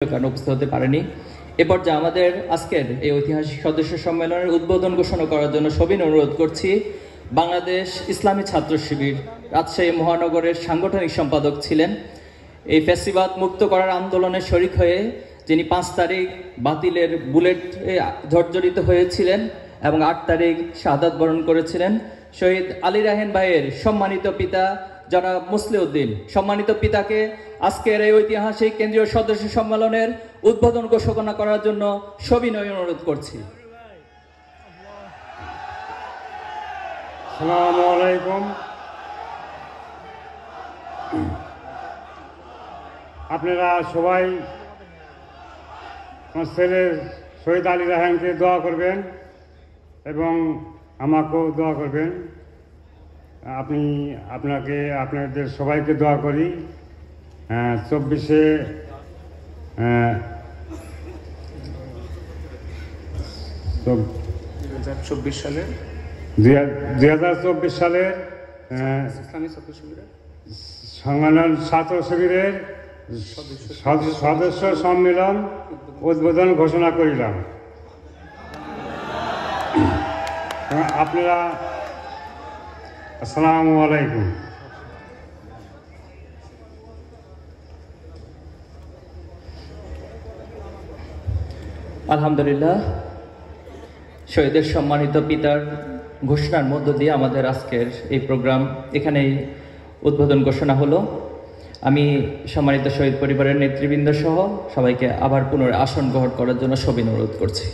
কারণে উপস্থিত হতে পারেনি। এ পর্যায়ে আমাদের আজকের এই ঐতিহাসিক সদস্য সম্মেলনের উদ্বোধন ঘোষণা করার জন্য সবিনয় অনুরোধ করছি বাংলাদেশ ইসলামী ছাত্র শিবির রাজশাহী মহানগরের সাংগঠনিক সম্পাদক ছিলেন। এই ফ্যাসিবাদ মুক্ত করার আন্দোলনে শরিক হয়ে যিনি ৫ তারিখ বাতিলের বুলেট জর্জরিত হয়েছিলেন এবং ৮ তারিখ শাহাদাত বরণ করেছিলেন শহীদ আলী রায়হান ভাইয়ের সম্মানিত পিতা জনাব মুসলিউদ্দিন, সম্মানিত পিতাকে আজকের এই ঐতিহাসিক কেন্দ্রীয় সদস্য সম্মেলনের উদ্বোধন ঘোষণা করার জন্য সবিনয় অনুরোধ করছি। আসসালামু আলাইকুম। আপনারা সবাই আমার ছেলে শহীদ আলী রায়হানকে দোয়া করবেন এবং আমাকেও দোয়া করবেন। আপনাদের সবাইকে দোয়া করি 2024 সালের সংগঠন ছাত্র শিবিরের সদস্য সম্মেলন উদ্বোধন ঘোষণা করিলাম। আপনারা আসসালামু আলাইকুম। আলহামদুলিল্লাহ, শহীদের সম্মানিত পিতার ঘোষণার মধ্য দিয়ে আমাদের আজকের এই প্রোগ্রাম এখানেই উদ্বোধন ঘোষণা হলো। আমি সম্মানিত শহীদ পরিবারের নেতৃবৃন্দ সহ সবাইকে আবার পুনরায় আসন গ্রহণ করার জন্য সবিনয় অনুরোধ করছি।